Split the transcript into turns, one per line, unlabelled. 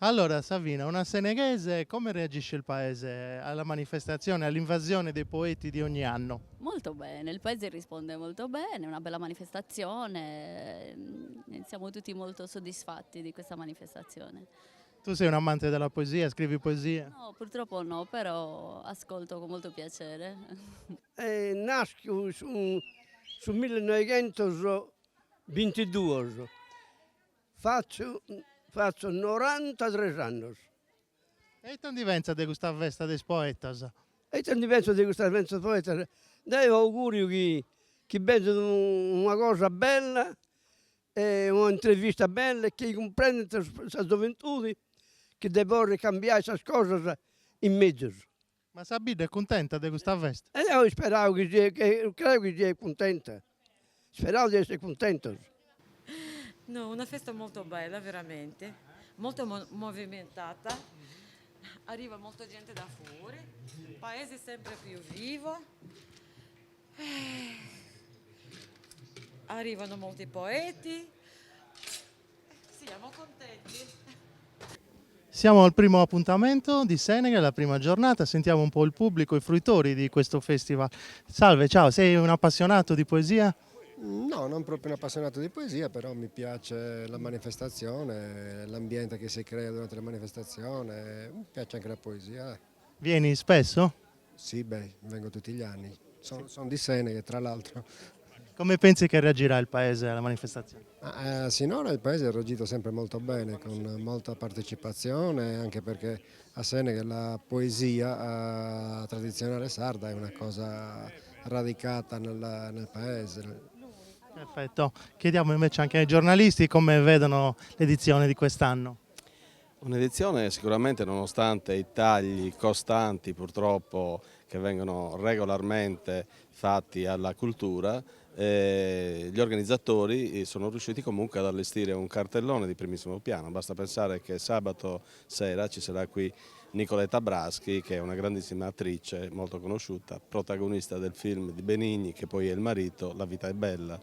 Allora, Savina, una seneghese, come reagisce il paese alla manifestazione, all'invasione dei poeti di ogni anno?
Molto bene, il paese risponde molto bene, è una bella manifestazione, siamo tutti molto soddisfatti di questa manifestazione.
Tu sei un amante della poesia, scrivi poesie?
No, purtroppo no, però ascolto con molto piacere.
Nasco su 1922, faccio, faccio 93 anni.
E tan diventa de questa festa dei poetas?
E sono diverso di questa penso poeta. Dai augurio che vedono una cosa bella, un'intervista bella, che comprende questa gioventù che deve cambiare queste cose in mezzo.
Ma Sabina è contenta di questa festa?
E io speravo credo che sia contenta. Speravo di essere contento.
No, una festa molto bella, veramente, molto movimentata, arriva molta gente da fuori, il paese è sempre più vivo, arrivano molti poeti, siamo contenti.
Siamo al primo appuntamento di Senegal, la prima giornata, sentiamo un po' il pubblico, i fruitori di questo festival. Salve, ciao, sei un appassionato di poesia?
No, non proprio un appassionato di poesia, però mi piace la manifestazione, l'ambiente che si crea durante la manifestazione, mi piace anche la poesia.
Vieni spesso?
Sì, beh, vengo tutti gli anni. Sono di Seneca, tra l'altro.
Come pensi che reagirà il paese alla manifestazione?
Sinora il paese ha reagito sempre molto bene, con molta partecipazione, anche perché a Seneca la poesia tradizionale sarda è una cosa radicata nel paese.
Perfetto. Chiediamo invece anche ai giornalisti come vedono l'edizione di quest'anno.
Un'edizione sicuramente, nonostante i tagli costanti purtroppo che vengono regolarmente fatti alla cultura, gli organizzatori sono riusciti comunque ad allestire un cartellone di primissimo piano. Basta pensare che sabato sera ci sarà qui Nicoletta Braschi, che è una grandissima attrice molto conosciuta, protagonista del film di Benigni, che poi è il marito, La vita è bella.